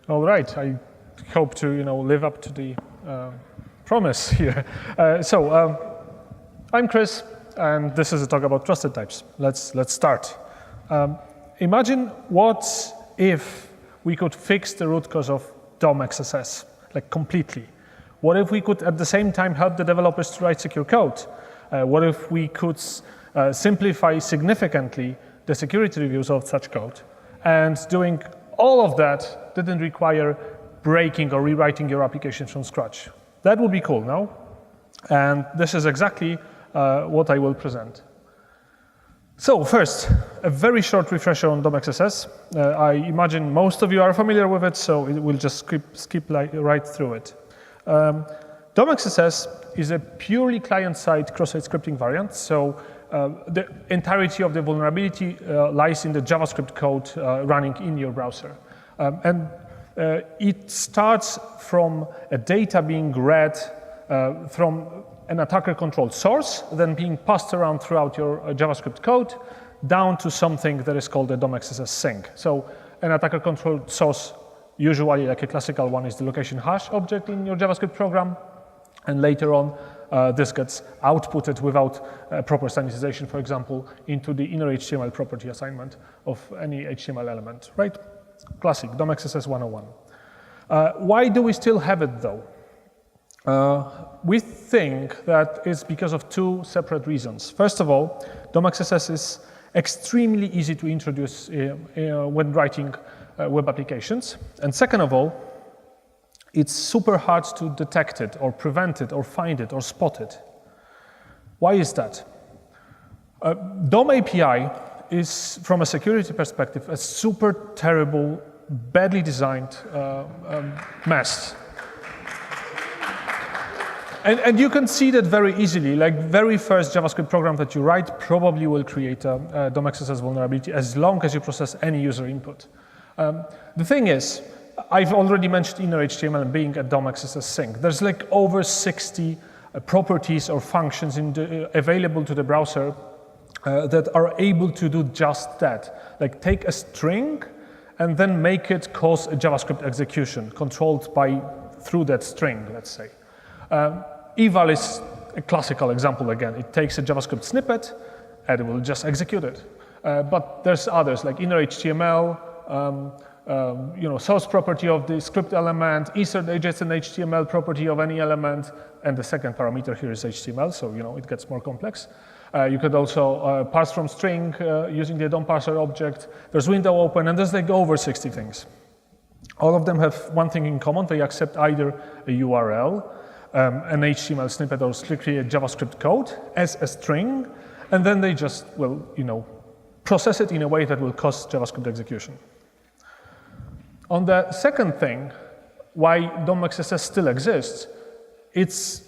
All right, I hope to live up to the promise here. I'm Chris, and this is a talk about trusted types. Let's start. Imagine what if we could fix the root cause of DOM XSS, like completely. What if we could at the same time help the developers to write secure code? What if we could simplify significantly the security reviews of such code? And doing all of that didn't require breaking or rewriting your application from scratch. That would be cool, no? And this is exactly what I will present. So first, a very short refresher on DOM XSS. I imagine most of you are familiar with it, so we'll just skip right through it. DOM XSS is a purely client-side cross-site scripting variant, so the entirety of the vulnerability lies in the JavaScript code running in your browser. It starts from a data being read from an attacker-controlled source, then being passed around throughout your JavaScript code, down to something that is called a DOM XSS sink. So an attacker-controlled source, usually like a classical one, is the location hash object in your JavaScript program, and later on, this gets outputted without proper sanitization, for example, into the inner HTML property assignment of any HTML element, right? Classic, DOM XSS 101. Why do we still have it, though? We think that it's because of two separate reasons. First of all, DOM XSS is extremely easy to introduce when writing web applications. And second of all, it's super hard to detect it or prevent it or find it or spot it. Why is that? DOM API is, from a security perspective, a super terrible, badly designed mess. And you can see that very easily. Like very first JavaScript program that you write probably will create a DOM XSS vulnerability as long as you process any user input. The thing is, I've already mentioned inner HTML being a DOM XSS sink. There's like over 60 properties or functions available to the browser that are able to do just that. Like take a string and then make it cause a JavaScript execution controlled through that string, let's say. Eval is a classical example again. It takes a JavaScript snippet and it will just execute it. But there's others like inner HTML, source property of the script element, insert adjacent HTML property of any element, and the second parameter here is HTML, so it gets more complex. You could also parse from string using the DOM parser object. There's window open, and there's like over 60 things. All of them have one thing in common. They accept either a URL, an HTML snippet, or strictly a JavaScript code as a string, and then they just will, process it in a way that will cause JavaScript execution. On the second thing, why DOM XSS still exists, it's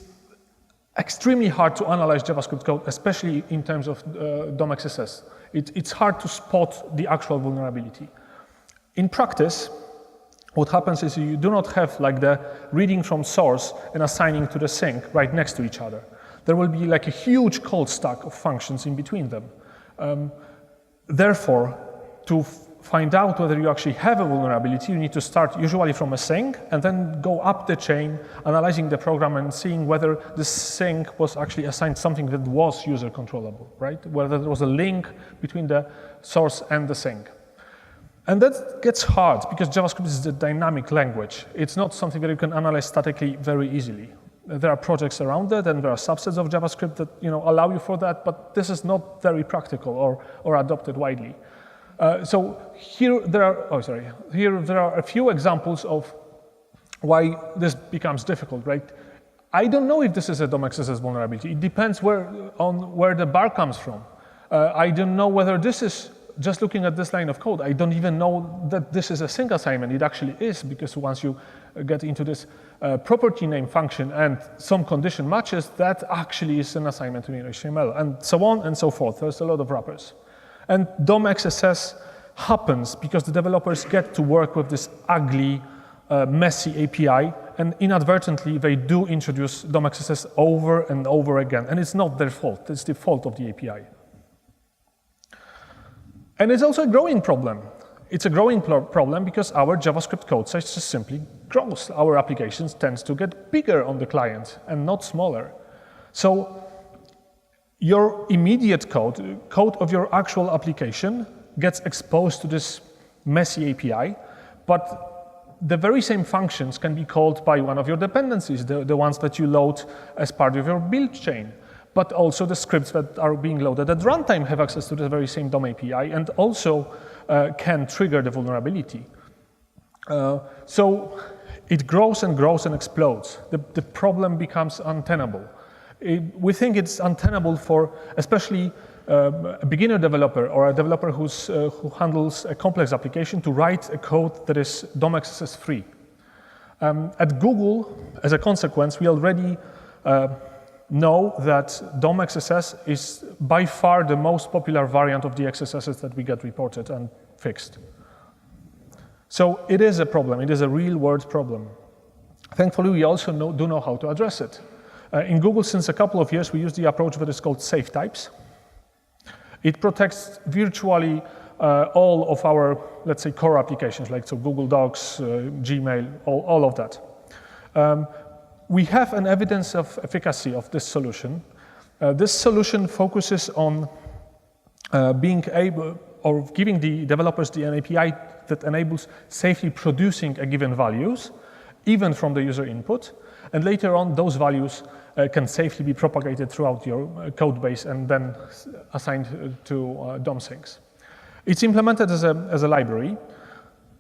extremely hard to analyze JavaScript code, especially in terms of DOM XSS. It's hard to spot the actual vulnerability. In practice, what happens is you do not have like the reading from source and assigning to the sink right next to each other. There will be like a huge cold stack of functions in between them. Therefore, to find out whether you actually have a vulnerability, you need to start usually from a sink and then go up the chain, analyzing the program and seeing whether the sink was actually assigned something that was user controllable, right? Whether there was a link between the source and the sink. And that gets hard because JavaScript is a dynamic language. It's not something that you can analyze statically very easily. There are projects around that, and there are subsets of JavaScript that allow you for that, but this is not very practical or adopted widely. So here there are a few examples of why this becomes difficult, right? I don't know if this is a DOM XSS vulnerability. It depends on where the bar comes from. I don't know whether this is, just looking at this line of code, I don't even know that this is a sink assignment. It actually is, because once you get into this property name function and some condition matches, that actually is an assignment to HTML, and so on and so forth. There's a lot of wrappers. And DOM XSS happens because the developers get to work with this ugly, messy API, and inadvertently they do introduce DOM XSS over and over again. And it's not their fault, it's the fault of the API. And it's also a growing problem. it's a growing problem because our JavaScript code size just simply grows. Our applications tend to get bigger on the client and not smaller. So your immediate code of your actual application gets exposed to this messy API, but the very same functions can be called by one of your dependencies, the ones that you load as part of your build chain. But also the scripts that are being loaded at runtime have access to the very same DOM API and also can trigger the vulnerability. So it grows and grows and explodes. The problem becomes untenable. We think it's untenable for especially a beginner developer or a developer who handles a complex application to write a code that is DOM XSS free. At Google, as a consequence, we already know that DOM XSS is by far the most popular variant of the XSSs that we get reported and fixed. So it is a problem. It is a real-world problem. Thankfully, we also do know how to address it. In Google, since a couple of years, we use the approach that is called safe types. It protects virtually all of our, let's say, core applications, like so Google Docs, Gmail, all of that. We have an evidence of efficacy of this solution. This solution focuses on being able, or giving the developers an API that enables safely producing a given values, even from the user input. And later on, those values can safely be propagated throughout your code base and then assigned to DOM sinks. It's implemented as a library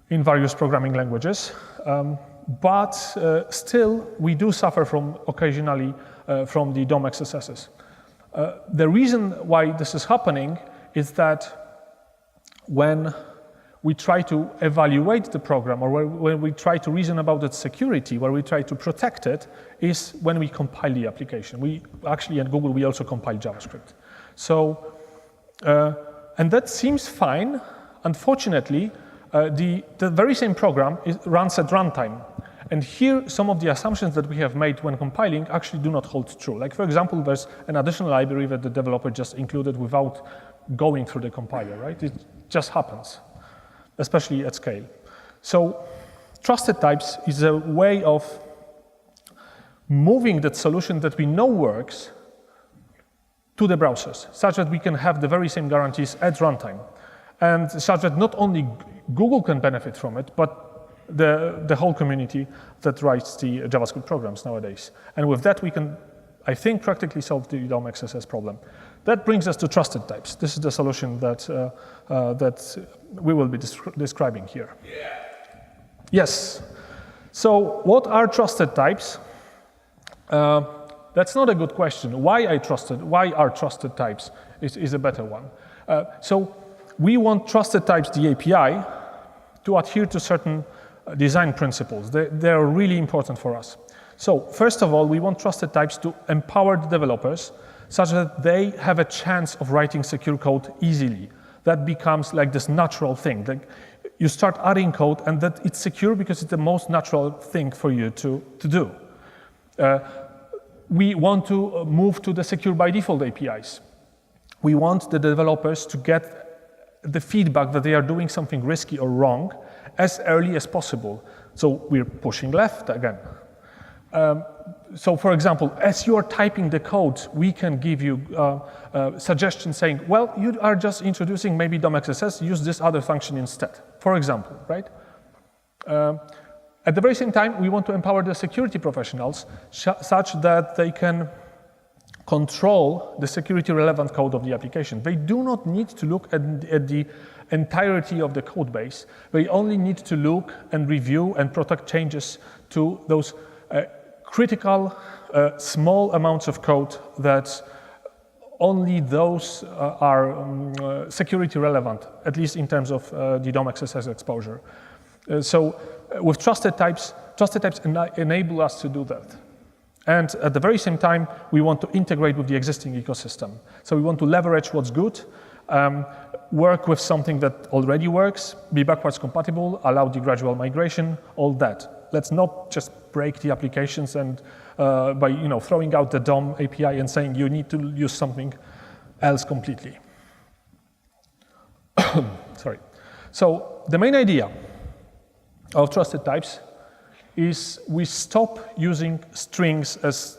in various programming languages, but still we do suffer from occasionally from the DOM XSSs. The reason why this is happening is that when we try to evaluate the program, or when we try to reason about its security, where we try to protect it, is when we compile the application. We actually, at Google, we also compile JavaScript. So, and that seems fine. Unfortunately, the very same program runs at runtime. And here, some of the assumptions that we have made when compiling actually do not hold true. Like, for example, there's an additional library that the developer just included without going through the compiler, right? It just happens, especially at scale. So trusted types is a way of moving that solution that we know works to the browsers, such that we can have the very same guarantees at runtime, and such that not only Google can benefit from it, but the whole community that writes the JavaScript programs nowadays. And with that, we can, I think, practically solve the DOM XSS problem. That brings us to trusted types. This is the solution that we will be describing here. Yeah. Yes. So what are trusted types? That's not a good question. Why are trusted types is a better one. So we want trusted types, the API, to adhere to certain design principles. They are really important for us. So first of all, we want trusted types to empower the developers such that they have a chance of writing secure code easily. That becomes like this natural thing. Like you start adding code and that it's secure because it's the most natural thing for you to do. We want to move to the secure by default APIs. We want the developers to get the feedback that they are doing something risky or wrong as early as possible. So we're pushing left again. So for example, as you are typing the code, we can give you suggestions saying, well, you are just introducing maybe DOM XSS, use this other function instead, for example, right? At the very same time, we want to empower the security professionals such that they can control the security relevant code of the application. They do not need to look at the entirety of the code base. They only need to look and review and protect changes to those critical small amounts of code that only those are security relevant, at least in terms of the DOM XSS exposure. So with trusted types enable us to do that. And at the very same time, we want to integrate with the existing ecosystem. So we want to leverage what's good, work with something that already works, be backwards compatible, allow the gradual migration, all that. Let's not just break the applications and by throwing out the DOM API and saying you need to use something else completely. Sorry. So the main idea of trusted types is we stop using strings as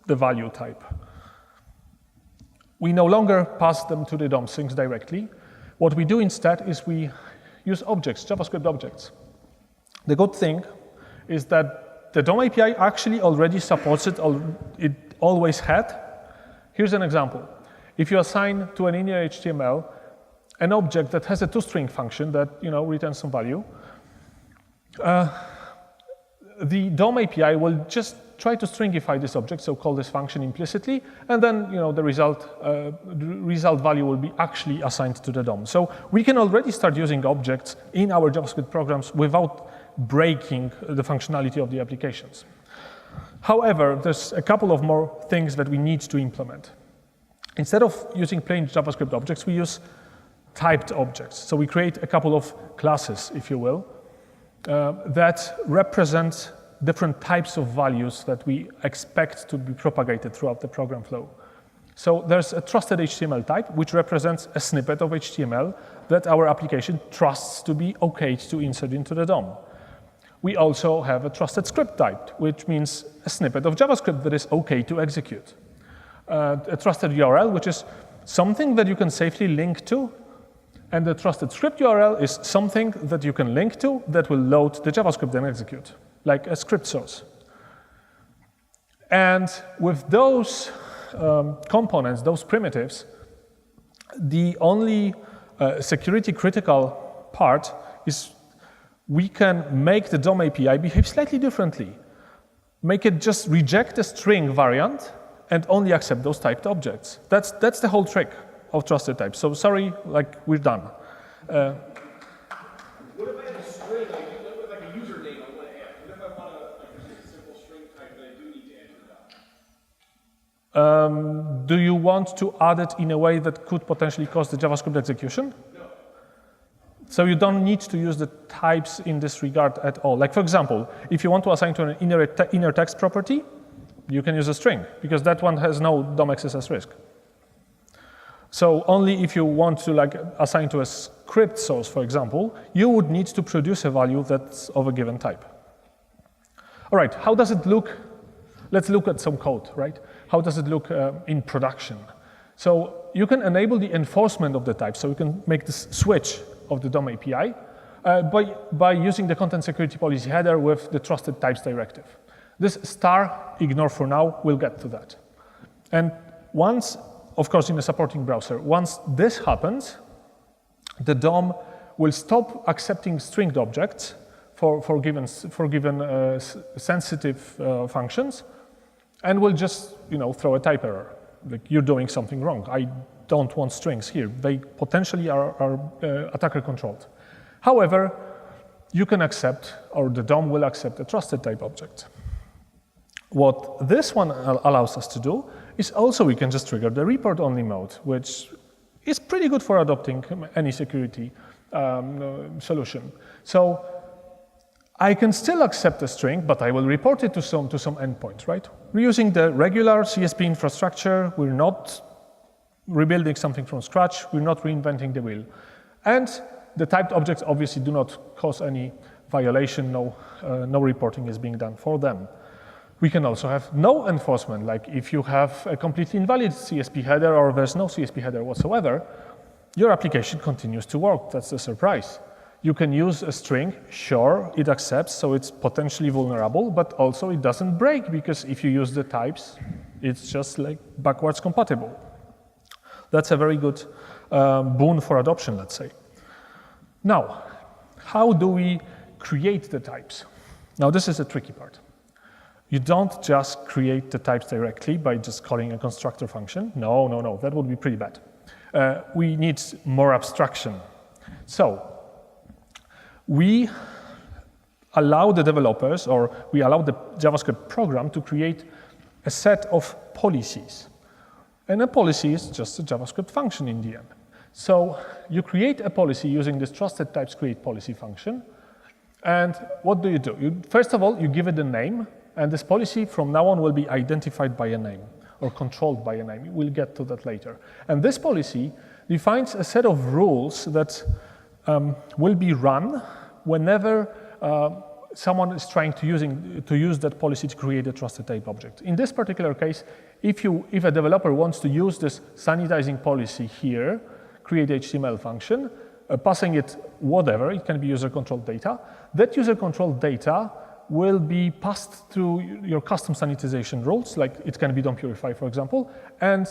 the value type. We no longer pass them to the DOM strings directly. What we do instead is we use objects, JavaScript objects. The good thing is that the DOM API actually already supports it, it always had. Here's an example. If you assign to an inner HTML an object that has a toString function that returns some value, the DOM API will just try to stringify this object, so call this function implicitly, and then the result value will be actually assigned to the DOM. So we can already start using objects in our JavaScript programs without breaking the functionality of the applications. However, there's a couple of more things that we need to implement. Instead of using plain JavaScript objects, we use typed objects. So we create a couple of classes, if you will, that represent different types of values that we expect to be propagated throughout the program flow. So there's a trusted HTML type, which represents a snippet of HTML that our application trusts to be okay to insert into the DOM. We also have a trusted script type, which means a snippet of JavaScript that is okay to execute. A trusted URL, which is something that you can safely link to, and the trusted script URL is something that you can link to that will load the JavaScript and execute, like a script source. And with those components, those primitives, the only security critical part is we can make the DOM API behave slightly differently. Make it just reject the string variant and only accept those typed objects. That's the whole trick of trusted types. So sorry, we're done. What if I have a string, like a username I want to add? What if I want a simple string type that I do need to enter? Do you want to add it in a way that could potentially cause the JavaScript execution? No. So you don't need to use the types in this regard at all. Like for example, if you want to assign to an inner text property, you can use a string, because that one has no DOM XSS risk. So only if you want to assign to a script source, for example, you would need to produce a value that's of a given type. All right, how does it look? Let's look at some code, right? How does it look in production? So you can enable the enforcement of the type, so you can make this switch of the DOM API by using the content security policy header with the trusted types directive. This star, ignore for now, we'll get to that. And once, of course, in a supporting browser, once this happens, the DOM will stop accepting stringed objects for given sensitive functions, and will just throw a type error. Like, you're doing something wrong. I don't want strings here. They potentially are attacker controlled. However, you can accept, or the DOM will accept, a trusted type object. What this one allows us to do is also we can just trigger the report only mode, which is pretty good for adopting any security solution. So I can still accept a string, but I will report it to some endpoint, right? We're using the regular CSP infrastructure. We're not rebuilding something from scratch. We're not reinventing the wheel. And the typed objects obviously do not cause any violation. No reporting is being done for them. We can also have no enforcement, like if you have a completely invalid CSP header or there's no CSP header whatsoever, your application continues to work. That's the surprise. You can use a string, sure, it accepts, so it's potentially vulnerable, but also it doesn't break, because if you use the types, it's just backwards compatible. That's a very good boon for adoption, let's say. Now, how do we create the types? Now, this is a tricky part. You don't just create the types directly by just calling a constructor function. No, that would be pretty bad. We need more abstraction. So we allow the developers, or we allow the JavaScript program to create a set of policies. And a policy is just a JavaScript function in the end. So you create a policy using this trusted types create policy function. And what do? First of all, you give it a name. And this policy from now on will be identified by a name or controlled by a name. We'll get to that later. And this policy defines a set of rules that will be run whenever someone is trying to use that policy to create a trusted type object. In this particular case, if a developer wants to use this sanitizing policy here, create HTML function, passing it whatever, it can be user-controlled data, that user-controlled data will be passed through your custom sanitization rules, like it can be DOM Purify, for example, and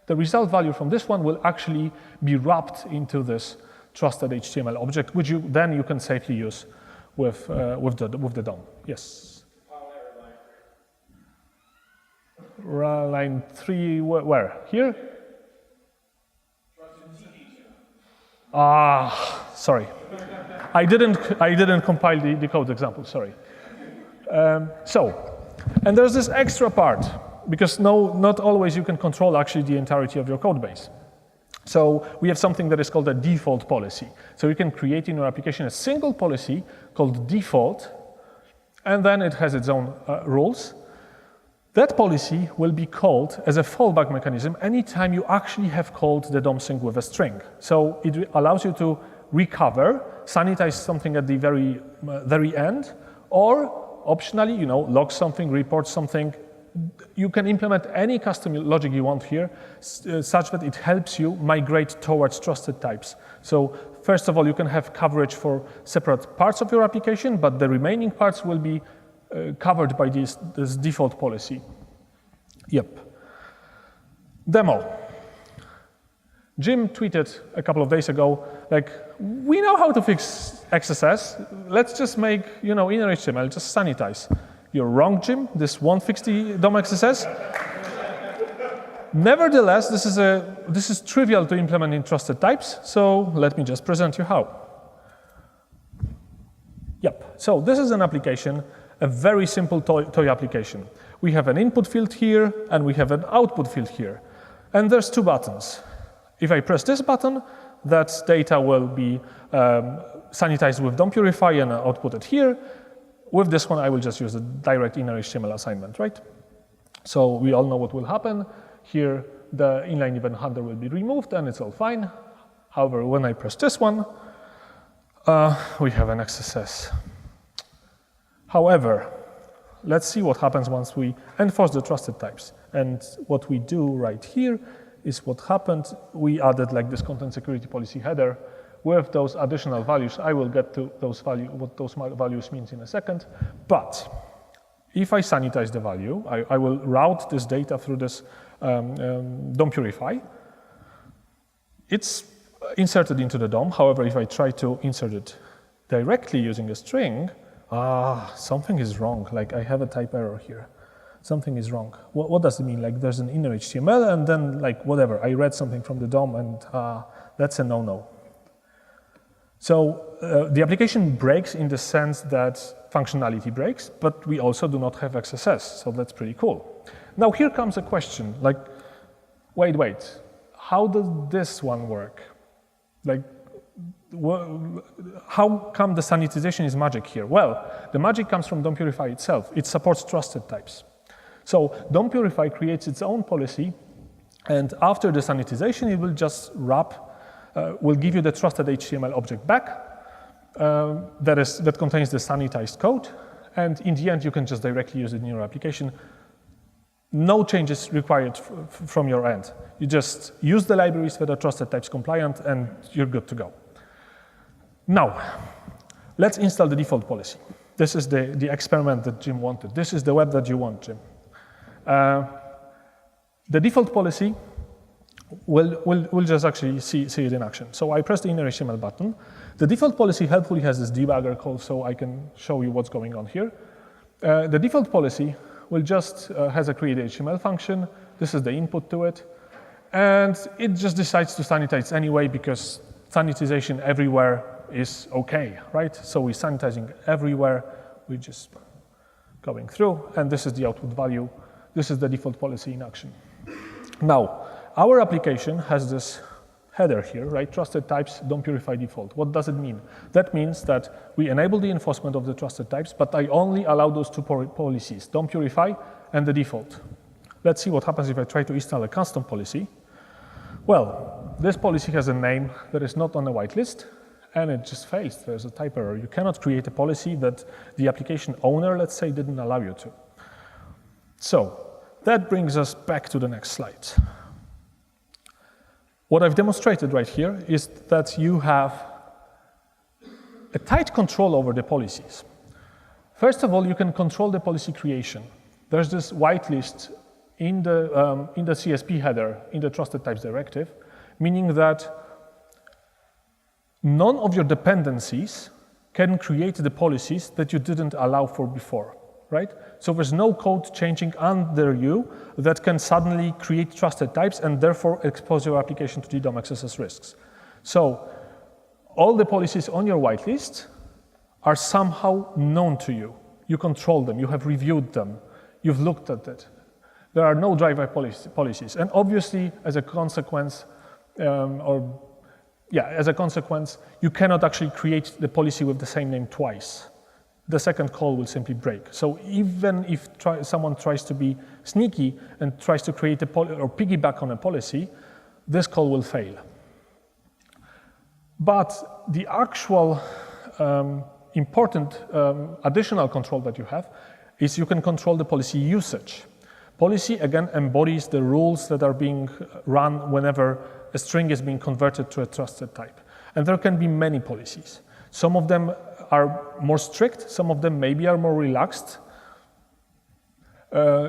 the result value from this one will actually be wrapped into this trusted HTML object, which then you can safely use with the DOM. Yes? Line 3, where? Here? Sorry. I didn't compile the code example, sorry. And there's this extra part, because not always you can control actually the entirety of your code base. So we have something that is called a default policy. So you can create in your application a single policy called default, and then it has its own rules. That policy will be called as a fallback mechanism anytime you actually have called the DOM sync with a string. So it allows you to recover, sanitize something at the very end, or optionally, log something, report something. You can implement any custom logic you want here, such that it helps you migrate towards trusted types. So first of all, you can have coverage for separate parts of your application, but the remaining parts will be covered by this default policy. Yep. Demo. Jim tweeted a couple of days ago, like, we know how to fix XSS. Let's just make, inner HTML, just sanitize. You're wrong, Jim. This won't fix the DOM XSS. Nevertheless, this is trivial to implement in trusted types, so let me just present you how. Yep. So this is an application, a very simple toy application. We have an input field here, and we have an output field here. And there's 2 buttons. If I press this button, that data will be sanitized with DOM Purify and outputted here. With this one, I will just use the direct inner HTML assignment, right? So we all know what will happen. Here, the inline event handler will be removed, and it's all fine. However, when I press this one, we have an XSS. However, let's see what happens once we enforce the trusted types. And what we do right here is what happened. We added like this content security policy header with those additional values. I will get to what those values means in a second. But if I sanitize the value, I will route this data through this DOM Purify. It's inserted into the DOM. However, if I try to insert it directly using a string, something is wrong. Like I have a type error here. Something is wrong. What does it mean? Like there's an inner HTML and then like whatever. I read something from the DOM and that's a no-no. So the application breaks in the sense that functionality breaks, but we also do not have XSS, so that's pretty cool. Now here comes a question, like, wait, how does this one work? Like, how come the sanitization is magic here? Well, the magic comes from DOM Purify itself. It supports trusted types. So DOM Purify creates its own policy, and after the sanitization, it will just will give you the trusted HTML object back that contains the sanitized code, and in the end, you can just directly use it in your application. No changes required from your end. You just use the libraries that are trusted types compliant, and you're good to go. Now, let's install the default policy. This is the experiment that Jim wanted. This is the web that you want, Jim. The default policy, we'll just actually see it in action. So I press the inner HTML button. The default policy helpfully has this debugger call, so I can show you what's going on here. The default policy will just has a create HTML function. This is the input to it. And it just decides to sanitize anyway because sanitization everywhere is okay, right? So we're sanitizing everywhere. We're just going through, and this is the output value. This is the default policy in action. Now, our application has this header here, right? Trusted types, DOM Purify default. What does it mean? That means that we enable the enforcement of the trusted types, but I only allow those 2 policies, DOM Purify and the default. Let's see what happens if I try to install a custom policy. Well, this policy has a name that is not on the whitelist, and it just fails. There's a type error. You cannot create a policy that the application owner, let's say, didn't allow you to. So that brings us back to the next slide. What I've demonstrated right here is that you have a tight control over the policies. First of all, you can control the policy creation. There's this whitelist in the CSP header in the Trusted Types Directive, meaning that none of your dependencies can create the policies that you didn't allow for before, right? So there's no code changing under you that can suddenly create trusted types and therefore expose your application to the DOM XSS risks. So all the policies on your whitelist are somehow known to you. You control them, you have reviewed them, you've looked at it. There are no drive-by policies. And obviously, as a consequence, you cannot actually create the policy with the same name twice. The second call will simply break. So even if someone tries to be sneaky and tries to create a or piggyback on a policy, this call will fail. But the actual important additional control that you have is you can control the policy usage. Policy, again, embodies the rules that are being run whenever a string is being converted to a trusted type. And there can be many policies. Some of them are more strict, some of them maybe are more relaxed.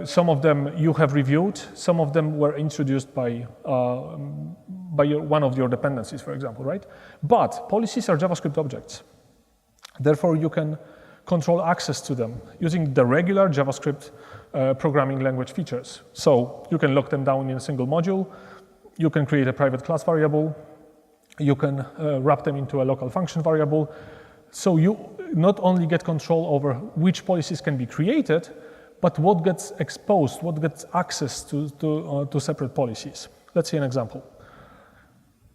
Some of them you have reviewed, some of them were introduced by one of your dependencies, for example, right? But policies are JavaScript objects. Therefore, you can control access to them using the regular JavaScript programming language features. So you can lock them down in a single module, you can create a private class variable, you can wrap them into a local function variable. So you not only get control over which policies can be created, but what gets exposed, what gets access to separate policies. Let's see an example.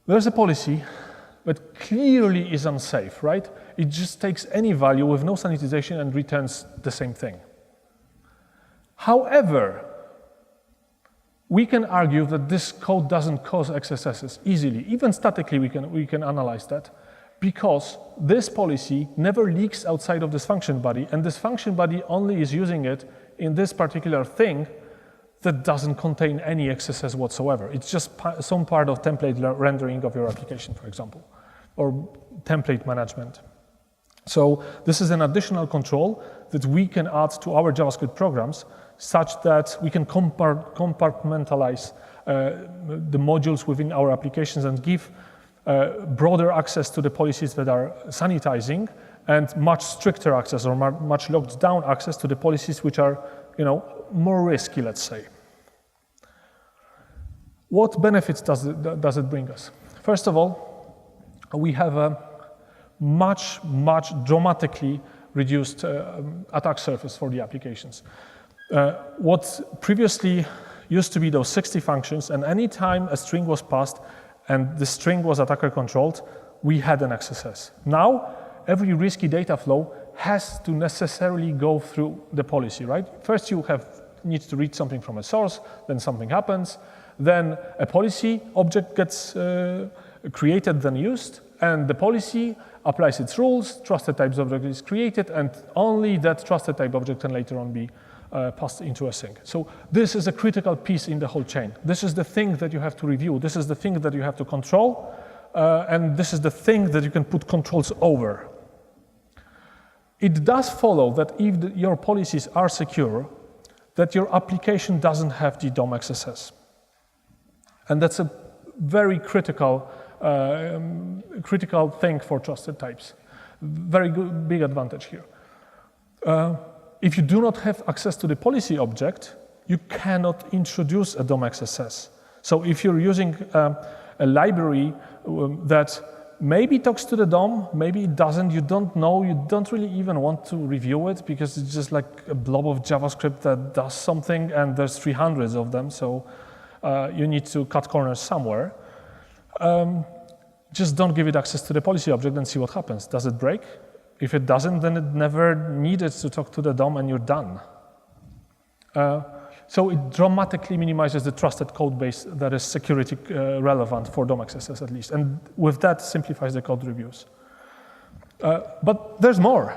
There's a policy that clearly is unsafe, right? It just takes any value with no sanitization and returns the same thing. However, we can argue that this code doesn't cause XSSs easily. Even statically, we can analyze that, because this policy never leaks outside of this function body, and this function body only is using it in this particular thing that doesn't contain any XSS whatsoever. It's just some part of template rendering of your application, for example, or template management. So this is an additional control that we can add to our JavaScript programs such that we can compartmentalize the modules within our applications and give broader access to the policies that are sanitizing and much stricter access or much locked down access to the policies which are, more risky, let's say. What benefits does it bring us? First of all, we have a much dramatically reduced attack surface for the applications. What previously used to be those 60 functions, and any time a string was passed and the string was attacker controlled, we had an XSS. Now, every risky data flow has to necessarily go through the policy, right? First, you need to read something from a source, then something happens, then a policy object gets created, then used, and the policy applies its rules, trusted types object is created, and only that trusted type object can later on be passed into a sink. So this is a critical piece in the whole chain. This is the thing that you have to review. This is the thing that you have to control, and this is the thing that you can put controls over. It does follow that if your policies are secure, that your application doesn't have the DOM XSS. And that's a very critical thing for trusted types. Very big advantage here. If you do not have access to the policy object, you cannot introduce a DOM XSS. So if you're using a library that maybe talks to the DOM, maybe it doesn't, you don't know, you don't really even want to review it because it's just like a blob of JavaScript that does something and there's 300 of them, so you need to cut corners somewhere. Just don't give it access to the policy object and see what happens. Does it break? If it doesn't, then it never needed to talk to the DOM and you're done. So it dramatically minimizes the trusted code base that is security relevant for DOM XSS at least. And with that, simplifies the code reviews. But there's more.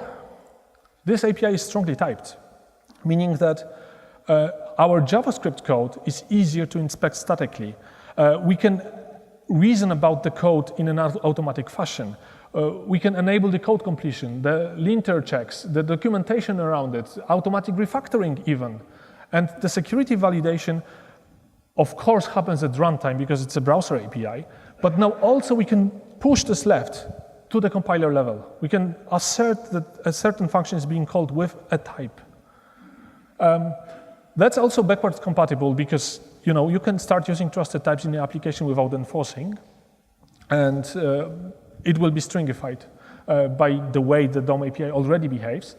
This API is strongly typed, meaning that our JavaScript code is easier to inspect statically. We can reason about the code in an automatic fashion. We can enable the code completion, the linter checks, the documentation around it, automatic refactoring even. And the security validation, of course, happens at runtime because it's a browser API. But now also we can push this left to the compiler level. We can assert that a certain function is being called with a type. That's also backwards compatible because you can start using trusted types in the application without enforcing, and it will be stringified by the way the DOM API already behaves,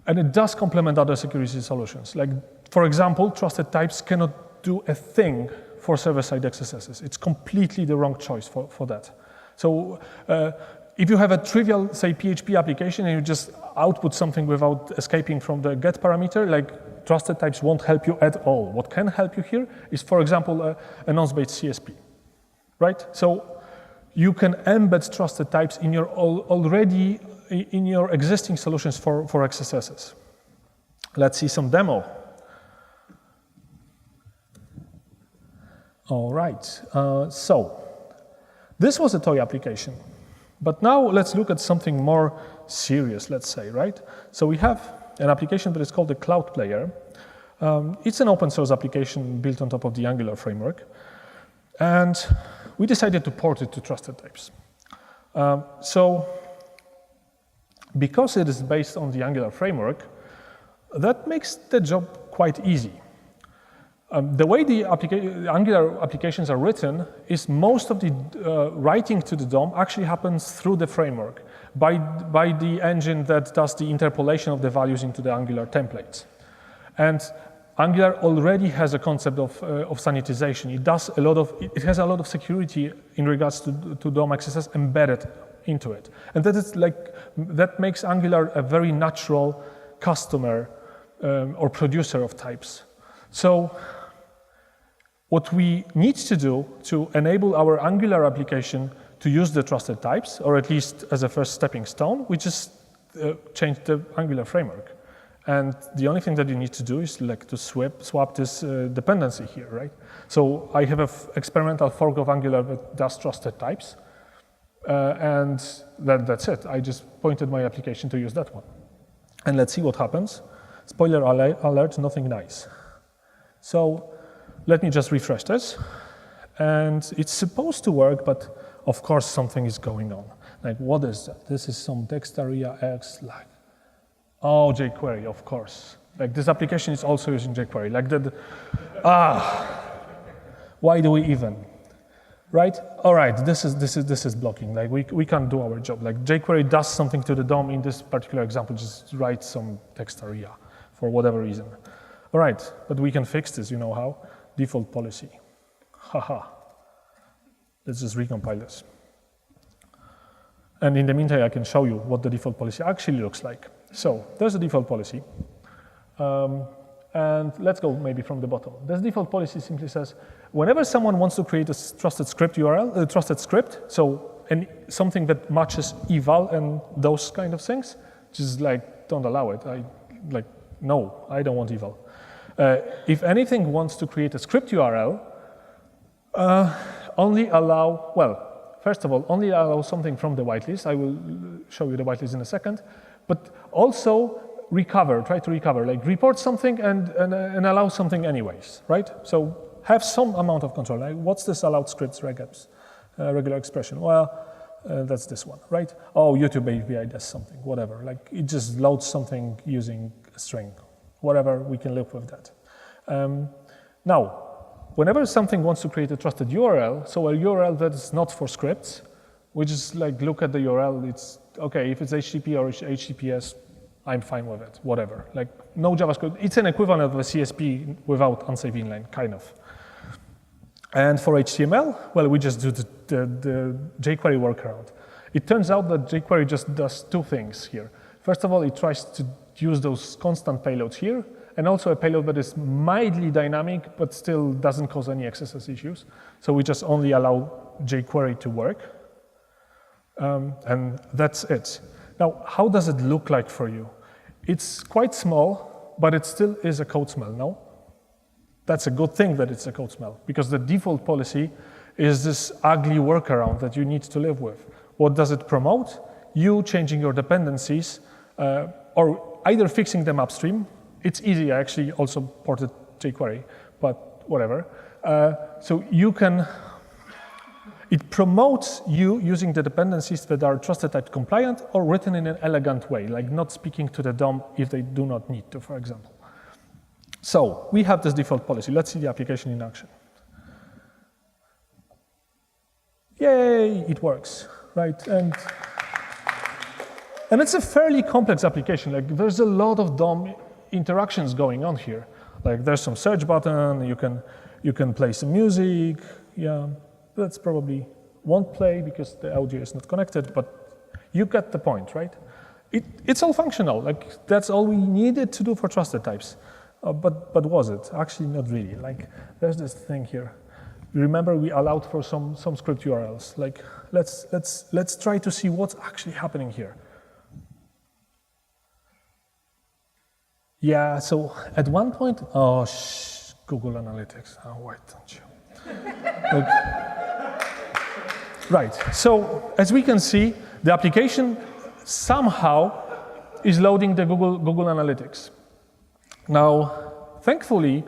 and it does complement other security solutions. Like, for example, trusted types cannot do a thing for server-side XSSs. It's completely the wrong choice for that. So if you have a trivial, say, PHP application and you just output something without escaping from the get parameter, like trusted types won't help you at all. What can help you here is, for example, a nonce-based CSP, right? So you can embed trusted types in your in your existing solutions for XSSs. Let's see some demo. All right, so this was a toy application. But now let's look at something more serious, let's say, right? So we have an application that is called the Cloud Player. It's an open source application built on top of the Angular framework. And we decided to port it to trusted types. So because it is based on the Angular framework, that makes the job quite easy. The way the Angular applications are written is most of the writing to the DOM actually happens through the framework by the engine that does the interpolation of the values into the Angular templates. And Angular already has a concept of sanitization. It has a lot of security in regards to DOM XSS embedded into it. And that makes Angular a very natural customer or producer of types. So what we need to do to enable our Angular application to use the trusted types, or at least as a first stepping stone, we just change the Angular framework. And the only thing that you need to do is to swap this dependency here, right? So I have an experimental fork of Angular that does trusted types, and that's it. I just pointed my application to use that one. And let's see what happens. Spoiler alert, nothing nice. So let me just refresh this. And it's supposed to work, but of course something is going on. Like, what is that? This is some text area X, like, oh, jQuery, of course. Like, this application is also using jQuery. Like, why do we even? Right? All right, this is blocking. Like, we can't do our job. Like, jQuery does something to the DOM in this particular example, just write some text area for whatever reason. All right, but we can fix this, you know how? Default policy. Haha. Let's just recompile this. And in the meantime, I can show you what the default policy actually looks like. So there's a default policy. And let's go maybe from the bottom. This default policy simply says, whenever someone wants to create a trusted script URL, trusted script, so something that matches eval and those kind of things, just like, don't allow it. No, I don't want eval. If anything wants to create a script URL, only allow, first of all, only allow something from the whitelist. I will show you the whitelist in a second. But also try to recover, like report something and allow something anyways, right? So have some amount of control. Like, what's this allowed scripts regex, regular expression? Well, that's this one, right? Oh, YouTube API does something, whatever. Like, it just loads something using a string. Whatever, we can live with that. Now, whenever something wants to create a trusted URL, so a URL that is not for scripts, we just like look at the URL, it's okay, if it's HTTP or HTTPS, I'm fine with it, whatever. Like, no JavaScript, it's an equivalent of a CSP without unsafe inline, kind of. And for HTML, well, we just do the jQuery workaround. It turns out that jQuery just does two things here. First of all, it tries to use those constant payloads here, and also a payload that is mildly dynamic, but still doesn't cause any XSS issues. So we just only allow jQuery to work, and that's it. Now, how does it look like for you? It's quite small, but it still is a code smell, no? That's a good thing that it's a code smell, because the default policy is this ugly workaround that you need to live with. What does it promote? You changing your dependencies, or either fixing them upstream. It's easy, I actually also ported jQuery, but whatever. So you can, it promotes you using the dependencies that are trusted type compliant or written in an elegant way, like not speaking to the DOM if they do not need to, for example. So we have this default policy. Let's see the application in action. Yay, it works, right? And it's a fairly complex application. Like there's a lot of DOM interactions going on here. Like there's some search button, you can play some music. Yeah, that's probably won't play because the audio is not connected, but you get the point, right? It's all functional. Like that's all we needed to do for trusted types. But was it? Actually, not really. Like there's this thing here. Remember, we allowed for some script URLs. Like let's try to see what's actually happening here. Yeah, so at one point, oh, Google Analytics, oh, why don't you? Right, so as we can see, the application somehow is loading the Google Analytics. Now, thankfully,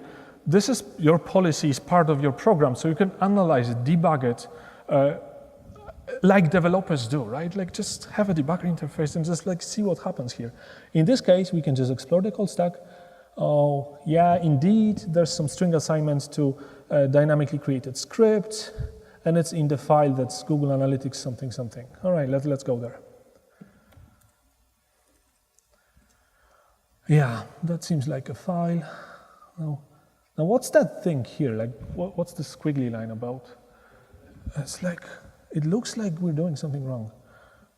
this is your policy is part of your program, so you can analyze it, debug it, like developers do, right? Like just have a debugger interface and just like see what happens here. In this case, we can just explore the call stack. Oh, yeah, indeed, there's some string assignments to dynamically created script, and it's in the file that's Google Analytics something something. All right, let's go there. Yeah, that seems like a file. Now what's that thing here? Like, what's the squiggly line about? It's like, it looks like we're doing something wrong.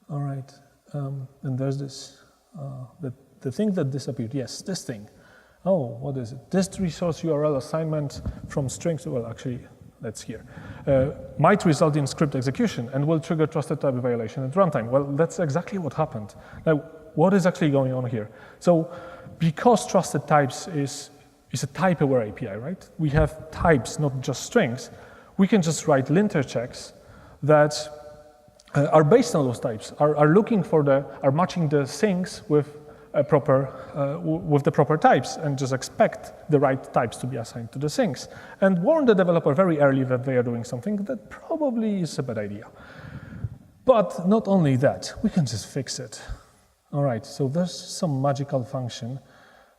All right, and there's this, the thing that disappeared. Yes, this thing. Oh, what is it? This resource URL assignment from strings, well, actually, that's here, might result in script execution and will trigger trusted type violation at runtime. Well, that's exactly what happened. Now, what is actually going on here? So, because trusted types is a type-aware API, right? We have types, not just strings. We can just write linter checks that are based on those types, are looking for are matching the things with the proper types, and just expect the right types to be assigned to the things, and warn the developer very early that they are doing something that probably is a bad idea. But not only that, we can just fix it. All right, so there's some magical function,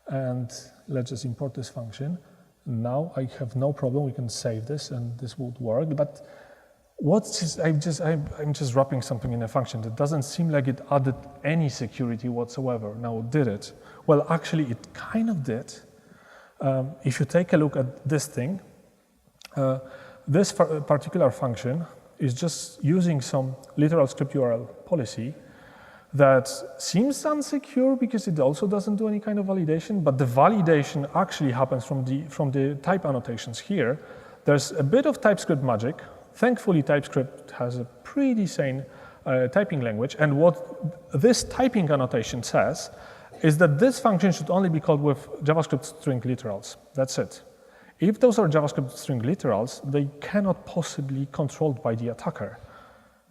and let's just import this function. Now I have no problem, we can save this and this would work, but I'm just wrapping something in a function that doesn't seem like it added any security whatsoever. Now, did it? Well, actually, it kind of did. If you take a look at this thing, this particular function is just using some literal script URL policy that seems unsecure because it also doesn't do any kind of validation, but the validation actually happens from the type annotations here. There's a bit of TypeScript magic. Thankfully, TypeScript has a pretty sane typing language, and what this typing annotation says is that this function should only be called with JavaScript string literals. That's it. If those are JavaScript string literals, they cannot possibly be controlled by the attacker.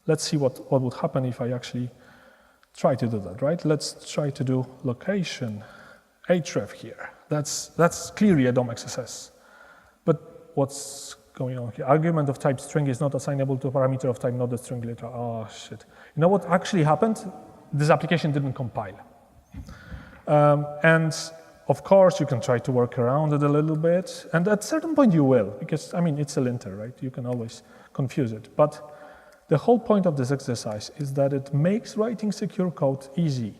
Let's see what would happen if I actually try to do that, right? Let's try to do location href here. That's clearly a DOM XSS. But what's going on here? Argument of type string is not assignable to a parameter of type not the string literal. Oh, shit. You know what actually happened? This application didn't compile. And of course, you can try to work around it a little bit. And at a certain point, you will, because, I mean, it's a linter, right? You can always confuse it. But the whole point of this exercise is that it makes writing secure code easy.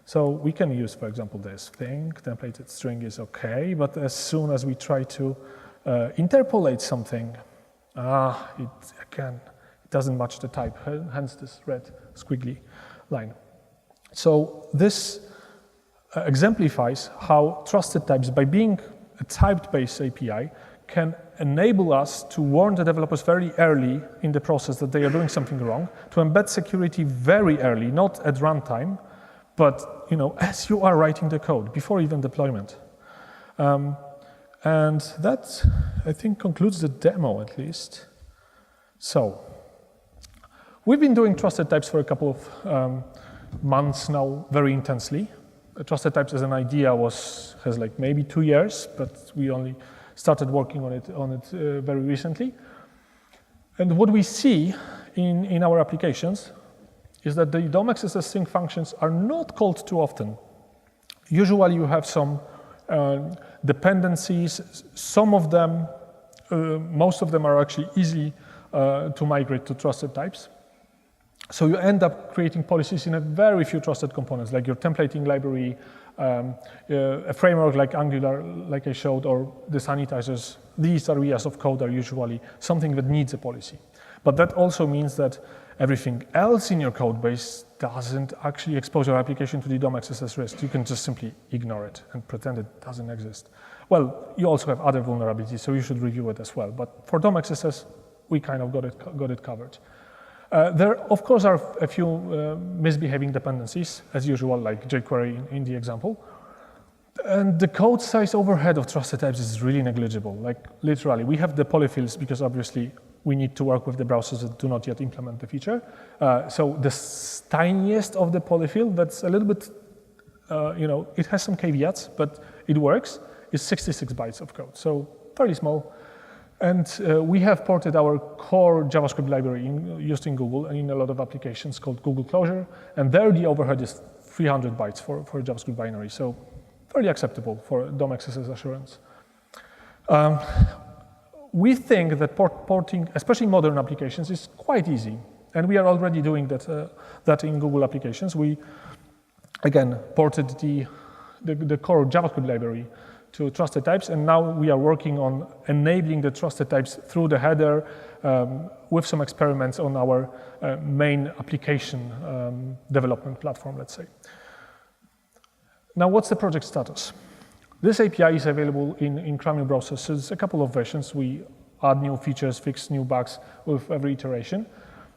So we can use, for example, this thing. Templated string is OK. But as soon as we try to interpolate something, it doesn't match the type, hence this red squiggly line. So this exemplifies how trusted types, by being a type-based API, can enable us to warn the developers very early in the process that they are doing something wrong, to embed security very early, not at runtime, but as you are writing the code, before even deployment. And that, I think, concludes the demo, at least. So, we've been doing trusted types for a couple of months now, very intensely. Trusted types as an idea has like maybe 2 years, but we only started working on it very recently. And what we see in our applications is that the DOM XSS sync functions are not called too often. Usually you have some dependencies. Some of them, most of them are actually easy to migrate to trusted types. So you end up creating policies in a very few trusted components, like your templating library, a framework like Angular, like I showed, or the sanitizers. These areas of code are usually something that needs a policy. But that also means that everything else in your code base doesn't actually expose your application to the DOM XSS risk. You can just simply ignore it and pretend it doesn't exist. Well, you also have other vulnerabilities, so you should review it as well. But for DOM XSS, we kind of got it covered. There, of course, are a few misbehaving dependencies, as usual, like jQuery in the example. And the code size overhead of trusted types is really negligible. Like, literally, we have the polyfills because, obviously, we need to work with the browsers that do not yet implement the feature. So the tiniest of the polyfill, that's a little bit, it has some caveats, but it works, is 66 bytes of code. So fairly small. And we have ported our core JavaScript library used in Google and in a lot of applications called Google Closure. And there the overhead is 300 bytes for a JavaScript binary. So fairly acceptable for DOM XSS assurance. We think that porting, especially modern applications, is quite easy. And we are already doing that in Google applications. We, again, ported the core JavaScript library to trusted types, and now we are working on enabling the trusted types through the header with some experiments on our main application development platform, let's say. Now, what's the project status? This API is available in Chromium browsers. So there's a couple of versions. We add new features, fix new bugs with every iteration.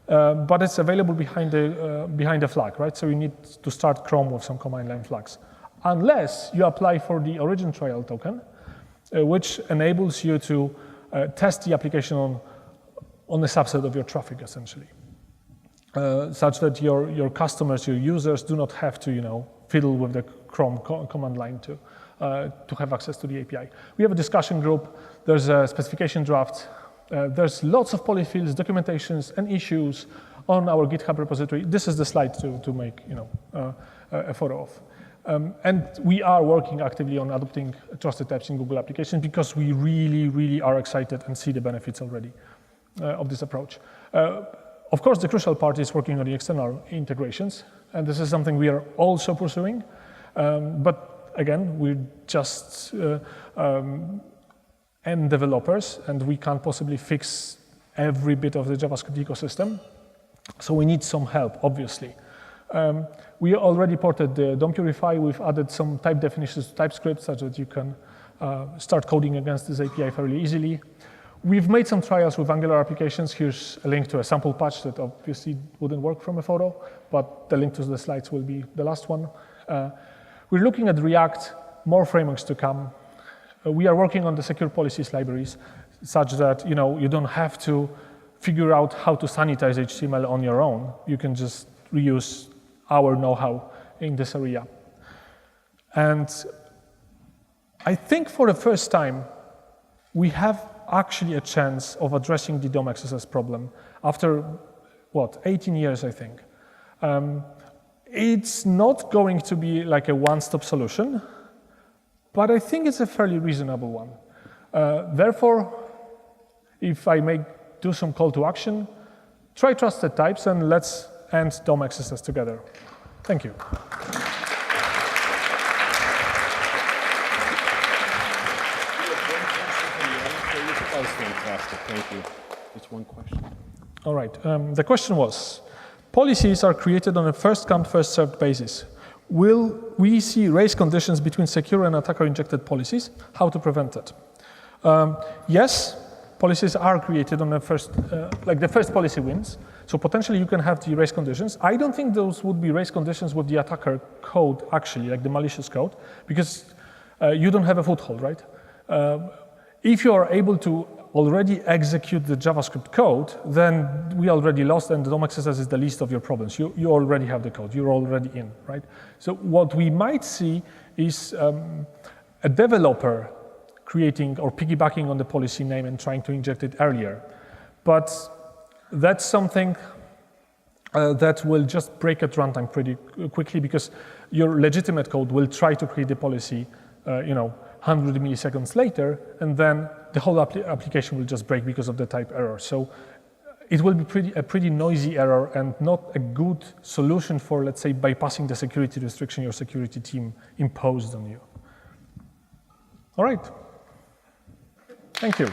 But it's available behind the flag, right? So you need to start Chrome with some command line flags. Unless you apply for the origin trial token, which enables you to test the application on a subset of your traffic, essentially, such that your customers, your users, do not have to, fiddle with the Chrome command line to have access to the API. We have a discussion group. There's a specification draft. There's lots of polyfills, documentations, and issues on our GitHub repository. This is the slide to make a photo of. And we are working actively on adopting trusted types in Google applications because we really, really are excited and see the benefits already of this approach. Of course, the crucial part is working on the external integrations, and this is something we are also pursuing. But again, we're just end developers, and we can't possibly fix every bit of the JavaScript ecosystem. So we need some help, obviously. We already ported the DOM Purify. We've added some type definitions to TypeScript such that you can start coding against this API fairly easily. We've made some trials with Angular applications. Here's a link to a sample patch that obviously wouldn't work from a photo, but the link to the slides will be the last one. We're looking at React, more frameworks to come. We are working on the secure policies libraries such that you don't have to figure out how to sanitize HTML on your own. You can just reuse our know-how in this area. And I think for the first time, we have actually a chance of addressing the DOM XSS problem after, 18 years, I think. It's not going to be like a one-stop solution, but I think it's a fairly reasonable one. Therefore, if I may do some call to action, try trusted types and let's end DOM XSS together. Thank you. That was fantastic. Thank you. Just one question. All right. The question was, policies are created on a first-come, first-served basis. Will we see race conditions between secure and attacker-injected policies? How to prevent it? Yes, policies are created on the first, the first policy wins. So potentially you can have the race conditions. I don't think those would be race conditions with the attacker code, actually, like the malicious code, because you don't have a foothold, right? If you are able to already execute the JavaScript code, then we already lost, and the DOM XSS is the least of your problems. You already have the code. You're already in, right? So what we might see is a developer creating or piggybacking on the policy name and trying to inject it earlier. But that's something that will just break at runtime pretty quickly, because your legitimate code will try to create the policy 100 milliseconds later, and then the whole application will just break because of the type error. So it will be a pretty noisy error and not a good solution for, let's say, bypassing the security restriction your security team imposed on you. All right. Thank you.